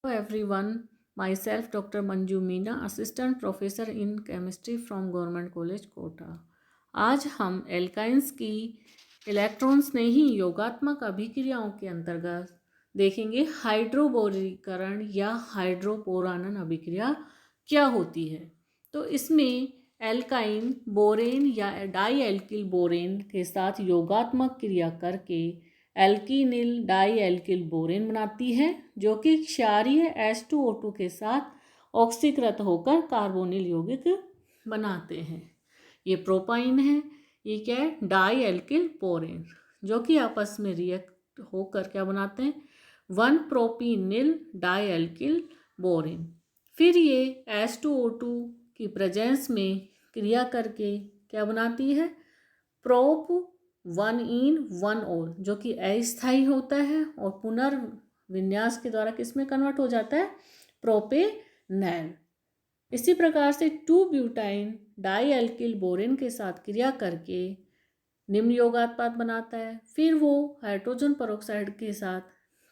Hello everyone, myself Dr. Manju Meena, Assistant Professor in Chemistry from Government College Kota. आज हम alkynes की electron स्नेही योगात्मक अभिक्रियाओं के अंतर्गत देखेंगे हाइड्रोबोरीकरण या हाइड्रोपोरानन अभिक्रिया क्या होती है। तो इसमें एल्काइन बोरेन या डाई एल्किल बोरेन के साथ योगात्मक क्रिया करके एल्कीनिल डाई एल्किल बोरेन बनाती है, जो कि क्षारीय H2O2 के साथ ऑक्सीकृत होकर कार्बोनिल यौगिक बनाते हैं। ये प्रोपाइन है, ये क्या है, डाई एल्किल बोरेन, जो कि आपस में रिएक्ट होकर क्या बनाते हैं, 1 प्रोपीनिल डाई एल्किल बोरेन। फिर ये H2O2 की प्रेजेंस में क्रिया करके क्या बनाती है, प्रोप 1 जो कि अस्थायी होता है और पुनर्विन्यास के द्वारा किसमें कन्वर्ट हो जाता है, प्रोपेनैल। इसी प्रकार से 2 ब्यूटाइन डाई एल्किल बोरेन के साथ क्रिया करके निम्न योगात्मक बनाता है। फिर वो हाइड्रोजन पेरोक्साइड के साथ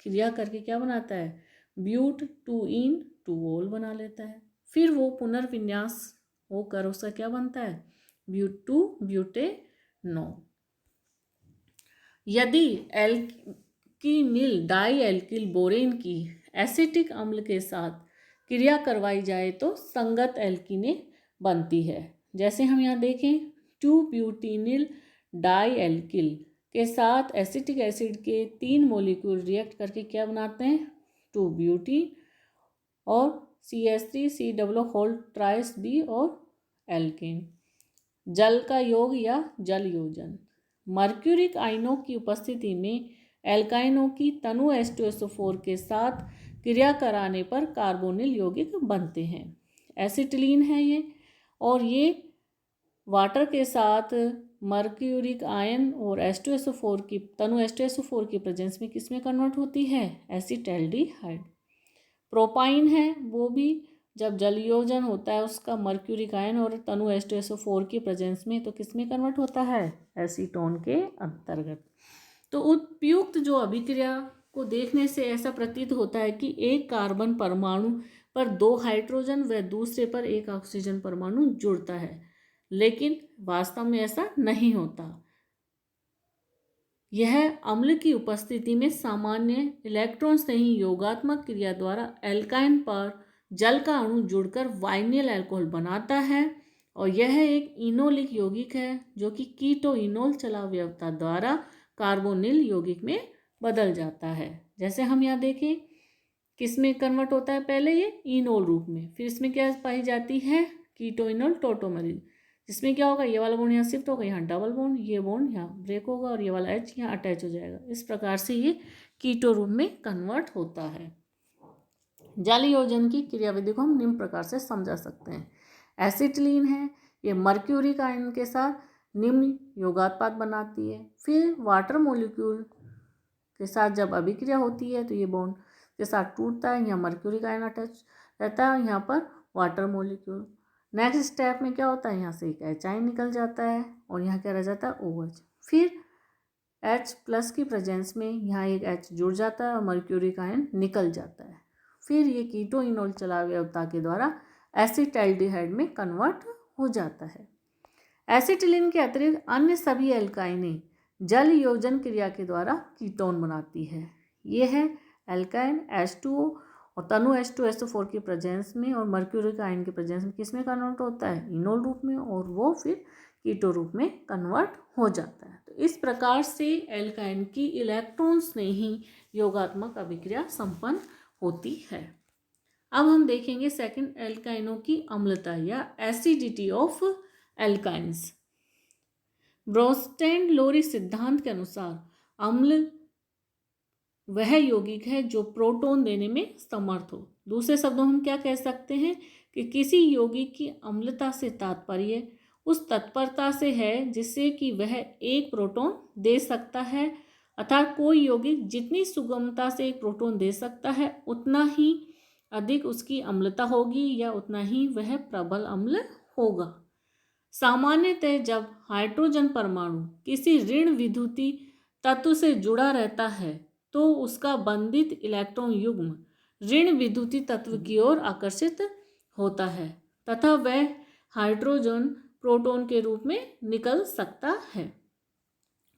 क्रिया करके क्या बनाता है, ब्यूट 2 बना लेता है। फिर वो पुनर्विन्यास होकर उसका क्या बनता है, ब्यूट 2 ब्यूटेनो। यदि एल्कीनिल डाई एल्किल बोरेन की एसिटिक अम्ल के साथ क्रिया करवाई जाए तो संगत एल्कीने बनती है। जैसे हम यहाँ देखें, 2 ब्यूटिनिल डाई एल्किल के साथ एसिटिक एसिड के 3 मोलिक्यूल रिएक्ट करके क्या बनाते हैं, 2 ब्यूटीन और CH3 C होल ट्राइस B और एल्केन। जल का योग या जल योजन, मर्क्यूरिक आयनों की उपस्थिति में एल्काइनों की तनु H2SO4 के साथ क्रिया कराने पर कार्बोनिल यौगिक बनते हैं। एसिटिलीन है ये, और ये वाटर के साथ मर्क्यूरिक आयन और H2SO4 की तनु H2SO4 की प्रेजेंस में किस में कन्वर्ट होती है, एसिटैल्डिहाइड। प्रोपाइन है, वो भी जब जलयोजन होता है उसका मर्क्यूरिक आयन और तनु H2SO4 की प्रेजेंस में, तो किस में कन्वर्ट होता है, एसीटोन के अंतर्गत। तो उपयुक्त जो अभिक्रिया को देखने से ऐसा प्रतीत होता है कि एक कार्बन परमाणु पर 2 हाइड्रोजन व दूसरे पर 1 ऑक्सीजन परमाणु जुड़ता है, लेकिन वास्तव में ऐसा नहीं होता। यह अम्ल की उपस्थिति में सामान्य इलेक्ट्रॉन स्नेही योगात्मक क्रिया द्वारा एल्काइन पर जल का अणु जुड़कर वाइनिल अल्कोहल बनाता है, और यह एक इनोलिक यौगिक है जो कि कीटो इनोल चलाव्यवता द्वारा कार्बोनिल यौगिक में बदल जाता है। जैसे हम यहाँ देखें, किस में कन्वर्ट होता है, पहले ये इनोल रूप में, फिर इसमें क्या पाई जाती है, कीटो इनोल टोटोमेरिल, जिसमें क्या होगा, ये वाला बॉन्ड यहाँ शिफ्ट होगा, यहाँ डबल बॉन्ड, ये बॉन्ड यहाँ ब्रेक होगा और ये वाला H यहाँ अटैच हो जाएगा। इस प्रकार से ये कीटो रूप में कन्वर्ट होता है। जल योजन की क्रियाविधि को हम निम्न प्रकार से समझा सकते हैं। एसिटिलीन है, ये मर्क्यूरिक आयन के साथ निम्न योगात्मक बनाती है। फिर वाटर मॉलिक्यूल के साथ जब अभिक्रिया होती है तो ये बॉन्ड के साथ टूटता है, यहाँ मर्क्यूरिक आयन अटैच रहता है, यहाँ पर वाटर मॉलिक्यूल। नेक्स्ट स्टेप में क्या होता है, यहाँ से एक H आयन निकल जाता है और यहाँ क्या रह जाता है, OH। फिर H+ की प्रेजेंस में यहाँ एक H जुड़ जाता है और मर्क्यूरिक आयन निकल जाता है। फिर ये कीटो इनोल चलाव्यवता के द्वारा एसिटैल्डिहाइड में कन्वर्ट हो जाता है। एसिटिलीन के अतिरिक्त अन्य सभी एल्काइनें जल योजन क्रिया के द्वारा कीटोन बनाती है। ये है एल्काइन H2O और तनु H2SO4 की प्रेजेंस में और मर्क्यूरिक आयन की प्रेजेंस में किस में कन्वर्ट होता है, इनोल रूप में, और वो फिर कीटो रूप में कन्वर्ट हो जाता है। तो इस प्रकार से एल्काइन की इलेक्ट्रॉन स्नेही योगात्मक अभिक्रिया संपन्न होती है। अब हम देखेंगे सेकंड, एल्काइनों की अम्लता या एसिडिटी ऑफ एल्काइंस। ब्रोस्टेन-लोरी सिद्धांत के अनुसार अम्ल वह यौगिक है जो प्रोटॉन देने में समर्थ हो। दूसरे शब्दों में हम क्या कह सकते हैं कि किसी यौगिक की अम्लता से तात्पर्य उस तत्परता से है जिससे कि वह एक प्रोटॉन दे सकता है, अर्थात कोई यौगिक जितनी सुगमता से एक प्रोटॉन दे सकता है उतना ही अधिक उसकी अम्लता होगी या उतना ही वह प्रबल अम्ल होगा। सामान्यतः जब हाइड्रोजन परमाणु किसी ऋण विद्युतीय तत्व से जुड़ा रहता है तो उसका बंधित इलेक्ट्रॉन युग्म ऋण विद्युतीय तत्व की ओर आकर्षित होता है तथा वह हाइड्रोजन प्रोटॉन के रूप में निकल सकता है।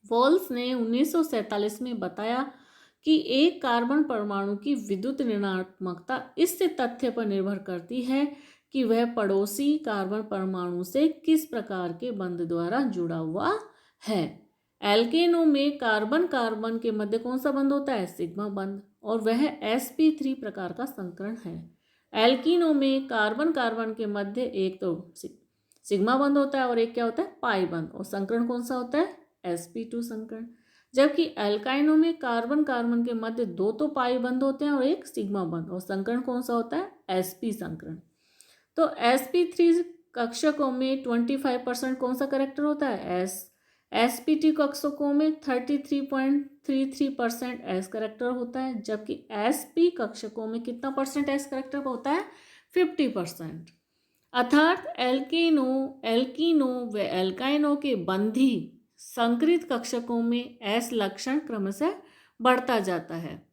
वॉल्स ने 1947 में बताया कि एक कार्बन परमाणु की विद्युत ऋणात्मकता इस तथ्य पर निर्भर करती है कि वह पड़ोसी कार्बन परमाणु से किस प्रकार के बंध द्वारा जुड़ा हुआ है। एल्केनों में कार्बन कार्बन के मध्य कौन सा बंध होता है? सिग्मा बंध, और वह sp3 प्रकार का संकरण है। एल्कीनों में कार्बन कार्बन के मध्य एक तो सिग्मा बंध होता है और एक क्या होता है? पाई बंध, और संकरण कौन सा होता है? sp2 संकरण। जबकि एल्काइनों में कार्बन कार्बन के मध्य दो तो पाई बंध होते हैं और एक सिग्मा बंध, और संकरण कौन सा होता है? sp संकरण। तो sp3 कक्षकों में 25% कौन सा करेक्टर होता है? s। sp2 कक्षकों में 33.33% s करेक्टर होता है, जबकि sp कक्षकों में कितना परसेंट s करेक्टर होता है? 50%। अर्थात एल्कीनो व एल्काइनो के बंधी संकरित कक्षकों में s लक्षण क्रमशः बढ़ता जाता है।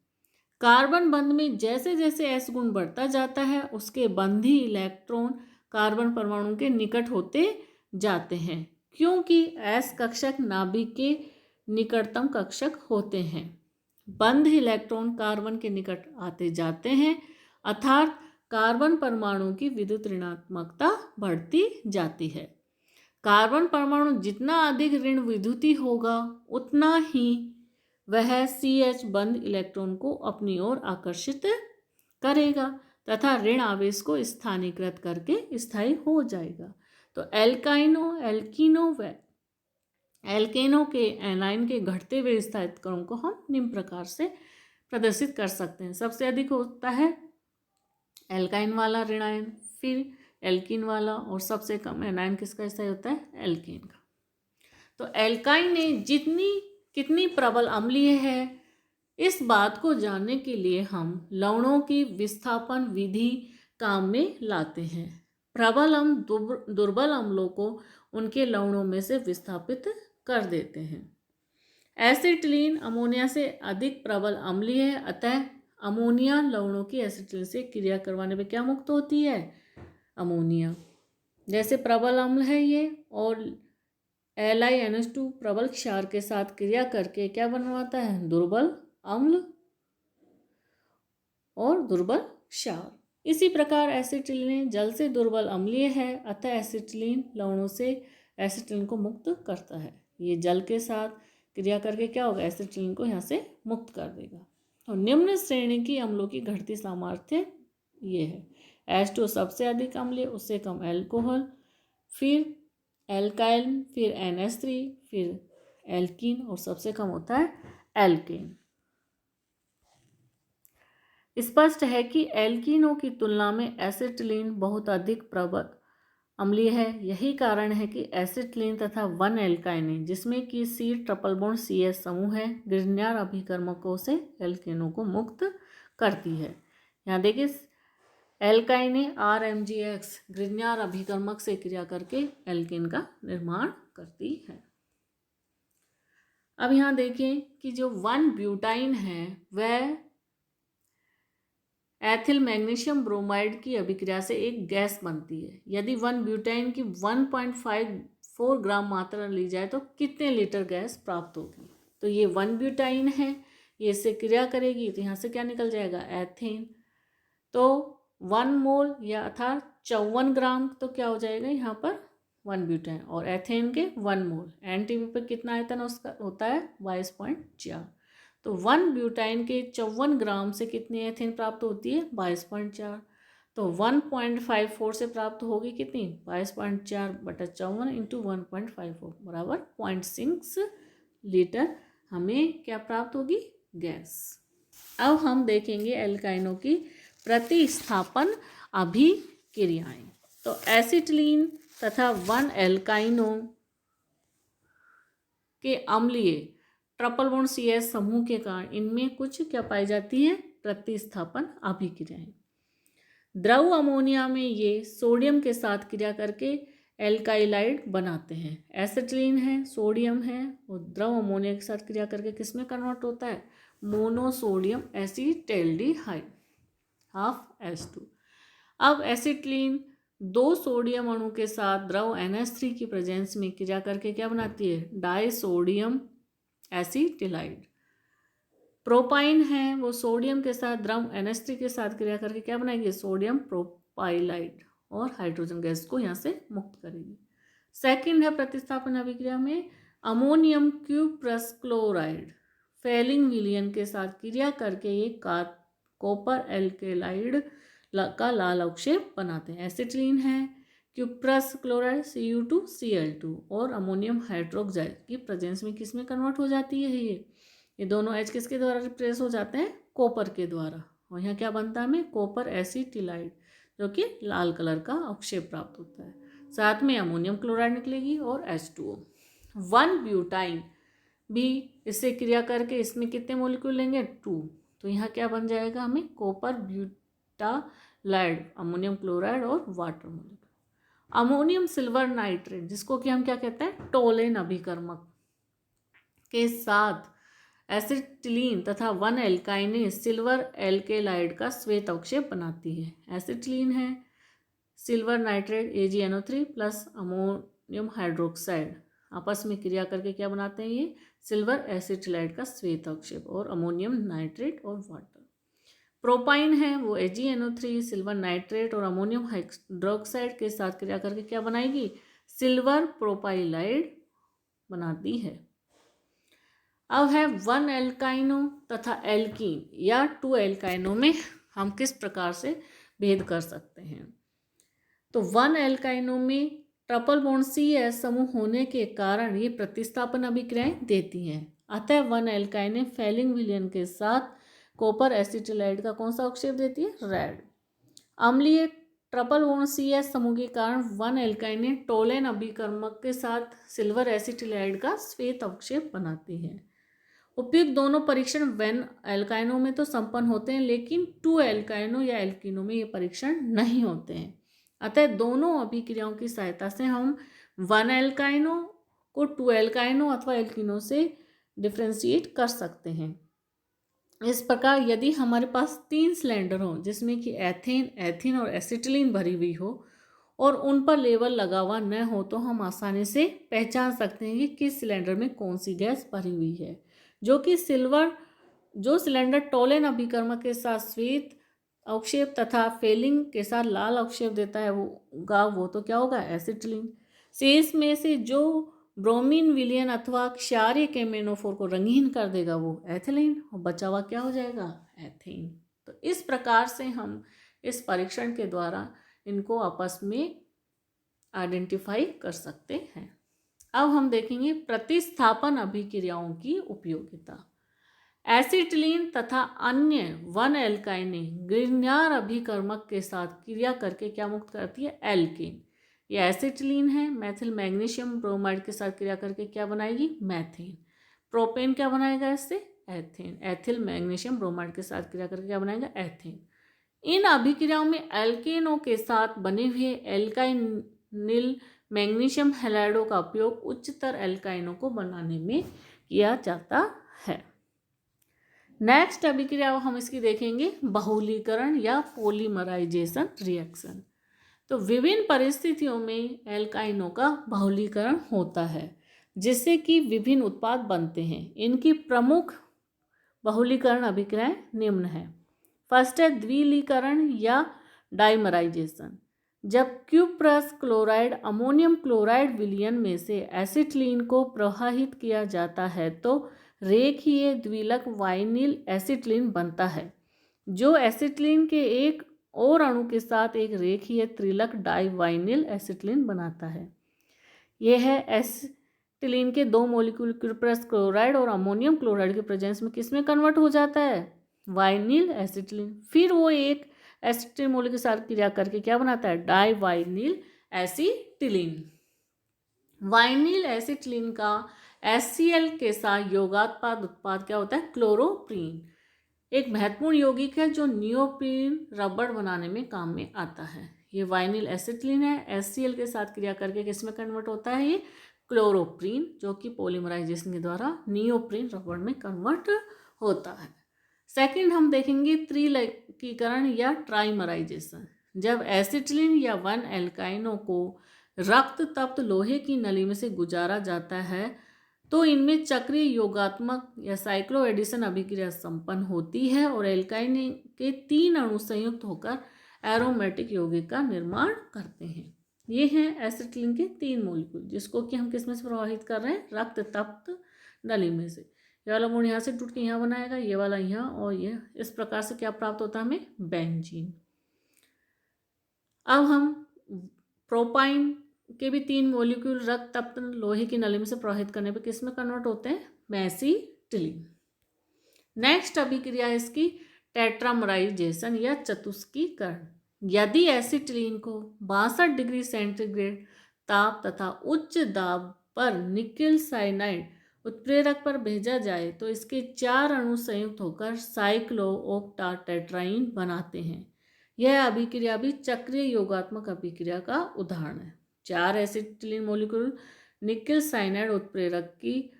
कार्बन बंध में जैसे जैसे s गुण बढ़ता जाता है उसके बंधी इलेक्ट्रॉन कार्बन परमाणु के निकट होते जाते हैं, क्योंकि s कक्षक नाभिक के निकटतम कक्षक होते हैं। बंध इलेक्ट्रॉन कार्बन के निकट आते जाते हैं, अर्थात कार्बन परमाणु की विद्युत ऋणात्मकता बढ़ती जाती है। कार्बन परमाणु जितना अधिक ऋण विद्युतीय होगा उतना ही वह CH बंध इलेक्ट्रॉन को अपनी ओर आकर्षित करेगा तथा ऋण आवेश को स्थानीकृत करके स्थायी हो जाएगा। तो एल्केनो के एनाइन के घटते हुए स्थायित्वकरणों को हम निम्न प्रकार से प्रदर्शित कर सकते हैं। सबसे अधिक होता है एल्काइन वाला ऋणायन, फिर एल्कीन वाला, और सबसे कम एनायन किसका स्थायी होता है? एल्केन का। तो एल्काइन में कितनी प्रबल अम्लीय है, इस बात को जानने के लिए हम लवणों की विस्थापन विधि काम में लाते हैं। प्रबल अम्ल दुर्बल अम्लों को उनके लवणों में से विस्थापित कर देते हैं। एसिटिलीन अमोनिया से अधिक प्रबल अम्लीय है, अतः अमोनिया लवणों की एसिटिलीन से क्रिया करवाने पर क्या मुक्त होती है? अमोनिया। जैसे प्रबल अम्ल है ये, और LiNH2 प्रबल क्षार के साथ क्रिया करके क्या बनवाता है? दुर्बल अम्ल और दुर्बल क्षार। इसी प्रकार एसिटिलीन जल से दुर्बल अम्लीय है, अतः एसिटिलीन लवणों से एसिटिलीन को मुक्त करता है। ये जल के साथ क्रिया करके क्या होगा? एसिटिलीन को यहाँ से मुक्त कर देगा। और निम्न श्रेणी की अम्लों की घटती सामर्थ्य ये है। H2 सबसे अधिक अम्लीय, उससे कम एल्कोहल, फिर एल्काइल, फिर NH3, फिर एल्कीन, और सबसे कम होता है एल्केन। स्पष्ट है कि एल्कीनों की तुलना में एसिटिलीन बहुत अधिक प्रबल अम्लीय है। यही कारण है कि एसिटिलीन तथा 1 एल्काइने जिसमें कि C ट्रिपल बॉन्ड CS समूह है, ग्रिग्नार्ड अभिकर्मकों से एल्केनों को मुक्त करती है। यहाँ देखिए एल्काइने RMGX ग्रिग्नार्ड अभिकर्मक से क्रिया करके एल्केन का निर्माण करती है। अब यहाँ देखें कि जो 1 ब्यूटाइन है वह एथिल मैग्नीशियम ब्रोमाइड की अभिक्रिया से एक गैस बनती है। यदि 1 ब्यूटाइन की 1.54 ग्राम मात्रा ली जाए तो कितने लीटर गैस प्राप्त होगी? तो ये 1 ब्यूटाइन है, ये इससे क्रिया करेगी तो यहाँ से क्या निकल जाएगा? एथेन। तो 1 मोल या अर्थात 54 ग्राम, तो क्या हो जाएगा यहाँ पर? 1 ब्यूटाइन, और एथेन के 1 मोल। NTP पर कितना आयतन उसका होता है? 22.4। तो 1 ब्यूटाइन के 54 ग्राम से कितनी एथेन प्राप्त होती है? 22.4। तो 1.54 से प्राप्त होगी कितनी? 22.4 बटा 54 इंटू 1.54 बराबर 0.6 लीटर हमें क्या प्राप्त होगी? गैस। अब हम देखेंगे एल्काइनों की प्रतिस्थापन अभिक्रियाएं। तो एसिटिलीन तथा 1 एल्काइनों के अम्लीय ट्रिपल बॉन्ड CS समूह के कारण इनमें कुछ क्या पाई जाती है? प्रतिस्थापन अभिक्रियाएं। द्रव अमोनिया में ये सोडियम के साथ क्रिया करके एल्काइलाइड बनाते हैं। एसिटिलीन है, सोडियम है, और द्रव अमोनिया के साथ क्रिया करके किस में कन्वर्ट होता है? मोनोसोडियम एसिटैल्डिहाइड। 12H2। अब एसिटिलीन 2 सोडियम अणु के साथ द्रव NH3 की प्रेजेंस में क्रिया करके क्या बनाती है? Disodium acetylide. प्रोपाइन है वो सोडियम के साथ द्रव NH3 के साथ क्रिया करके क्या बनाएगी? सोडियम प्रोपाइलाइड और हाइड्रोजन गैस को यहाँ से मुक्त करेगी। सेकंड है प्रतिस्थापन अभिक्रिया में अमोनियम क्यूप्रस क्लोराइड फेलिंग विलयन के साथ क्रिया करके ये कॉपर एल्केलाइड का लाल अवक्षेप बनाते हैं। एसिटिलीन है क्यूप्रस क्लोराइड Cu2Cl2 और अमोनियम हाइड्रोक्साइड की प्रेजेंस में किस में कन्वर्ट हो जाती है? ये दोनों H किसके द्वारा रिप्लेस हो जाते हैं? कॉपर के द्वारा। और यहाँ क्या बनता है हमें? कॉपर एसिटिलाइड, जो कि लाल कलर का अवक्षेप प्राप्त होता है। साथ में अमोनियम क्लोराइड निकलेगी और H2O। 1-ब्यूटाइन भी इससे क्रिया करके इसमें कितने मोलिक्यूल लेंगे? 2। तो यहाँ क्या बन जाएगा हमें? कॉपर ब्यूटालाइड, अमोनियम क्लोराइड और water molecule. Ammonium silver nitrate, जिसको कि हम क्या कहते हैं? टोलेन अभिकर्मक के साथ एसिटिलीन तथा 1-एल्काइनेज सिल्वर एल्केलाइड का श्वेत अवक्षेप बनाती है। एसिटिलीन है silver nitrate AgNO3 plus ammonium hydroxide आपस में क्रिया करके क्या बनाते हैं? ये सिल्वर एसिटिलाइड का श्वेत अवक्षेप और अमोनियम नाइट्रेट और वाटर। प्रोपाइन है वो AgNO3 सिल्वर नाइट्रेट और अमोनियम हाइड्रोक्साइड के साथ क्रिया करके क्या बनाएगी? सिल्वर प्रोपाइलाइड बनाती है। अब है 1 एल्काइनो तथा एल्कीन या 2 एल्काइनो में हम किस प्रकार से भेद कर सकते हैं? तो 1 एल्काइनो में ट्रिपल बॉन्ड CS समूह होने के कारण ये प्रतिस्थापन अभिक्रियाएं देती हैं। अतः 1 एल्काइने फेलिंग विलयन के साथ कॉपर एसिटिलाइड का कौन सा अवक्षेप देती है? रेड। अम्लीय ट्रिपल बॉन्ड CS समूह के कारण 1 एल्काइने टोलेन अभिकर्मक के साथ सिल्वर एसिटिलाइड का श्वेत अवक्षेप बनाती है। उपयुक्त दोनों परीक्षण 1 एल्काइनो में तो संपन्न होते हैं, लेकिन 2 एल्काइनो या एल्कीनो में ये परीक्षण नहीं होते हैं। अतः दोनों अभिक्रियाओं की सहायता से हम 1 एल्काइनो को 2 एल्काइनो अथवा एल्कीनो से डिफ्रेंशिएट कर सकते हैं। इस प्रकार यदि हमारे पास 3 सिलेंडर हों जिसमें कि एथेन, एथीन और एसिटिलीन भरी हुई हो और उन पर लेबल लगा हुआ न हो, तो हम आसानी से पहचान सकते हैं कि किस सिलेंडर में कौन सी गैस भरी हुई है। जो सिलेंडर टोलेन अभिकर्मक के साथ श्वेत अवक्षेप तथा फेलिंग के साथ लाल अवक्षेप देता है वो तो क्या होगा? एसिटिलीन। शेष में से जो ब्रोमीन विलयन अथवा क्षारीय केमेनोफोर को रंगीन कर देगा वो एथिलीन, और बचा हुआ क्या हो जाएगा? एथेन। तो इस प्रकार से हम इस परीक्षण के द्वारा इनको आपस में आइडेंटिफाई कर सकते हैं। अब हम देखेंगे प्रतिस्थापन अभिक्रियाओं की उपयोगिता। एसिटिलीन तथा अन्य 1 एल्काइने ग्रिग्नार अभिकर्मक के साथ क्रिया करके क्या मुक्त करती है? एल्केन। यह एसिटिलीन है मेथिल मैग्नीशियम ब्रोमाइड के साथ क्रिया करके क्या बनाएगी? मैथेन। प्रोपेन क्या बनाएगा इससे? एथेन। एथिल मैग्नीशियम ब्रोमाइड के साथ क्रिया करके क्या बनाएगा? एथेन। इन अभिक्रियाओं में एल्केनों के साथ बने हुए एल्काइनिल मैग्नीशियम हैलाइडों का उपयोग उच्चतर एल्काइनों को बनाने में किया जाता है। नेक्स्ट अभिक्रिया हम इसकी देखेंगे बहुलीकरण या पॉलीमराइजेशन रिएक्शन। तो विभिन्न परिस्थितियों में एल्काइनों का बहुलीकरण होता है जिससे कि विभिन्न उत्पाद बनते हैं। इनकी प्रमुख बहुलीकरण अभिक्रियाएं निम्न है। फर्स्ट है द्विलीकरण या डाइमराइजेशन। जब क्यूप्रस क्लोराइड अमोनियम क्लोराइड विलयन में से एसिटिलीन को प्रवाहित किया जाता है तो रेखीय द्विलक वाइनिल एसिटिलीन बनता है, जो एसिटिलीन के एक और अणु के साथ एक रेखीय त्रिलक डाइवाइनिल एसिटिलीन बनाता है। यह है एसिटिलीन के 2 मॉलिक्यूल क्यूप्रस क्लोराइड और अमोनियम क्लोराइड के प्रेजेंस में किसमें कन्वर्ट हो जाता है? Vinyl acetylene. फिर वो एक एसिटिलीन मॉलिक्यूल के साथ क्रिया करके क्या बनाता है? डाइवाइनिल एसिटिलीन। वाइनिल एसिटिलीन का HCl के साथ योगात्मक उत्पाद क्या होता है? क्लोरोप्रीन। एक महत्वपूर्ण यौगिक है जो नियोप्रीन रबड़ बनाने में काम में आता है। ये वाइनिल एसिटिलीन है, HCl के साथ क्रिया करके किसमें कन्वर्ट होता है? ये क्लोरोप्रीन, जो कि पॉलीमराइजेशन के द्वारा नियोप्रीन रबड़ में कन्वर्ट होता है। सेकंड हम देखेंगे त्रिलयीकरण या ट्राइमराइजेशन। जब एसिटिलीन या 1 एल्काइनों को रक्त तप्त लोहे की नली में से गुजारा जाता है तो इनमें चक्रीय योगात्मक या साइक्लो एडिशन अभिक्रिया संपन्न होती है और एल्काइन के 3 अणु संयुक्त होकर एरोमेटिक यौगिक का निर्माण करते हैं। ये हैं एसिटिलीन के 3 मॉलिक्यूल, जिसको कि हम किस में से प्रवाहित कर रहे हैं, रक्त तप्त नली में से। ये वाला बॉन्ड यहाँ से टूट के यहाँ बनाएगा, ये वाला यहाँ, और ये इस प्रकार से क्या प्राप्त होता है हमें, बेंजीन। अब हम प्रोपाइन के भी 3 मॉलिक्यूल रक्त तप्त लोहे की नली में से प्रवाहित करने पर किस में कन्वर्ट होते हैं, मेसिटिलीन। नेक्स्ट अभिक्रिया है इसकी टेट्रामराइजेशन या चतुष्कीकरण। यदि एसिटिलीन को 62 डिग्री सेंटीग्रेड ताप तथा उच्च दाब पर निकेल साइनाइड उत्प्रेरक पर भेजा जाए तो इसके 4 अणु संयुक्त होकर साइक्लोओक्टाटेट्राईन बनाते हैं। यह अभिक्रिया भी चक्रीय योगात्मक अभिक्रिया का उदाहरण है। 4 एसिटिलीन मॉलिक्यूल निकेल साइनाइड उत्प्रेरक की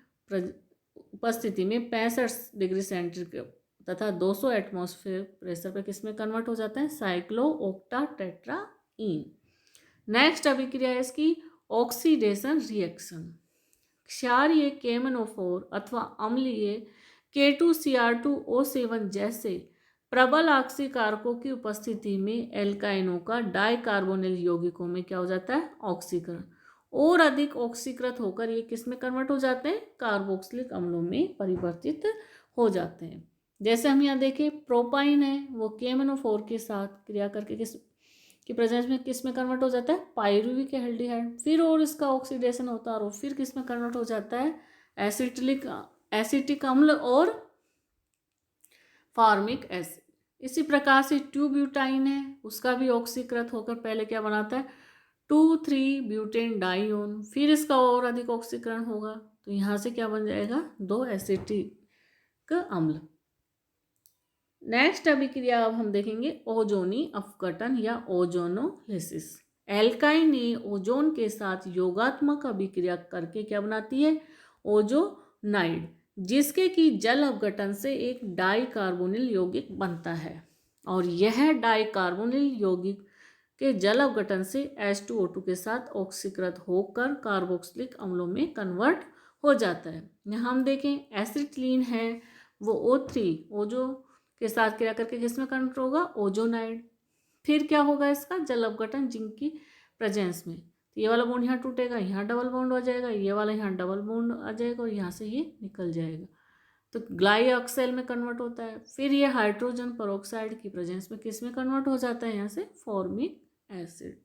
उपस्थिति में 65 डिग्री सेंटीग्रेड तथा 200 एटमॉस्फेयर प्रेशर पर किसमें कन्वर्ट हो जाता है, साइक्लोओक्टाटेट्राईन। नेक्स्ट अभिक्रिया है इसकी ऑक्सीडेशन रिएक्शन। क्षारीय KMnO4 अथवा अम्लीय K2Cr2O7 जैसे प्रबल ऑक्सीकारकों की उपस्थिति में एल्काइनों का डाइकार्बोनिल यौगिकों में क्या हो जाता है, ऑक्सीकरण। और अधिक ऑक्सीकृत होकर ये किस में कन्वर्ट हो जाते हैं, कार्बोक्सिलिक अम्लों में परिवर्तित हो जाते हैं। जैसे हम यहाँ देखें प्रोपाइन है, वो KMnO4 के साथ क्रिया करके किस की प्रेजेंस में किस में कन्वर्ट हो जाता है, पायरुविक एल्डिहाइड। फिर और इसका ऑक्सीडेशन होता है और फिर किस में कन्वर्ट हो जाता है, एसिटिक अम्ल और फार्मिक एसिड। इसी प्रकार से 2-ब्यूटाइन है, उसका भी ऑक्सीकृत होकर पहले क्या बनाता है, 2,3-ब्यूटेन डाइओन। फिर इसका और अधिक ऑक्सीकरण होगा तो यहाँ से क्या बन जाएगा, 2 एसिटिक अम्ल। नेक्स्ट अभिक्रिया अब हम देखेंगे ओजोनी अपघटन या ओजोनोलिसिस। एल्काइन ने ओजोन के साथ योगात्मक अभिक्रिया करके क्या बनाती है, ओजोनाइड, जिसके कि जल अपघटन से एक डाइकार्बोनिल यौगिक बनता है। और यह डाइकार्बोनिल यौगिक के जल अपघटन से H2O2 के साथ ऑक्सीकृत होकर कार्बोक्सिलिक अम्लों में कन्वर्ट हो जाता है। यहाँ हम देखें एसिटिलीन है, वो O3 ओजो के साथ क्रिया करके किसमें कन्वर्ट होगा, ओजोनाइड। फिर क्या होगा इसका जल अपघटन जिंक की प्रेजेंस में, तो ये वाला बॉन्ड यहाँ टूटेगा, यहाँ डबल बॉन्ड आ जाएगा, ये वाला यहाँ डबल बॉन्ड आ जाएगा और यहाँ से ये निकल जाएगा तो ग्लाइऑक्साइल में कन्वर्ट होता है। फिर ये हाइड्रोजन पेरोक्साइड की प्रेजेंस में किस में कन्वर्ट हो जाता है, यहाँ से फॉर्मिक एसिड।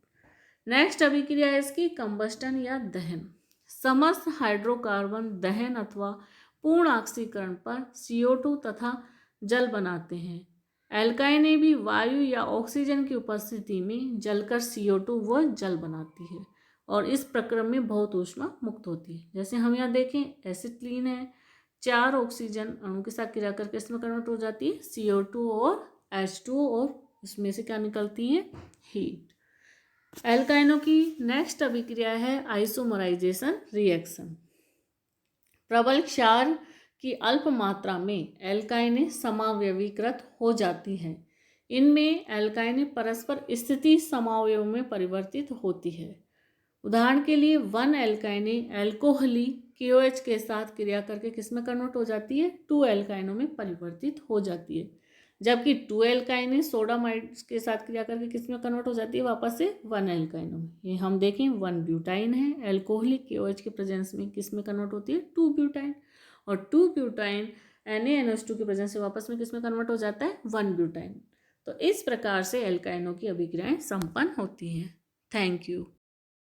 नेक्स्ट अभिक्रिया है इसकी कंबस्टन या दहन। समस्त हाइड्रोकार्बन दहन अथवा पूर्ण ऑक्सीकरण पर CO2 तथा जल बनाते हैं। एल्काइनें भी वायु या ऑक्सीजन की उपस्थिति में जलकर CO2 व जल बनाती है और इस प्रक्रिया में बहुत ऊष्मा मुक्त होती है। जैसे हम यहाँ देखें एसिटिलीन है, 4 ऑक्सीजन अणु के साथ क्रिया करके इसमें कन्वर्ट हो जाती है CO2 और H2O और इसमें से क्या निकलती है, हीट। एल्काइनों की नेक्स्ट अभिक्रिया है आइसोमराइजेशन रिएक्शन। प्रबल क्षार की अल्प मात्रा में एल्काइनें समावयवीकृत हो जाती हैं। इनमें एल्काइनें परस्पर स्थिति समावयव में परिवर्तित होती है। उदाहरण के लिए 1 एल्काइनें एल्कोहली KOH के साथ क्रिया करके किसमें कन्वर्ट हो जाती है, 2 एल्काइनों में परिवर्तित हो जाती है। जबकि 2 एल्काइनें सोडामाइड के साथ क्रिया करके किसमें कन्वर्ट हो जाती है, वापस से 1 एल्काइनों में। ये हम देखें 1 ब्यूटाइन है, एल्कोहली KOH के प्रेजेंस में किसमें कन्वर्ट होती है, 2 ब्यूटाइन। और 2 ब्यूटाइन NaNH2 की प्रेजेंस से वापस में किसमें कन्वर्ट हो जाता है, 1 ब्यूटाइन। तो इस प्रकार से एल्काइनों की अभिक्रियाएं संपन्न होती हैं। Thank you.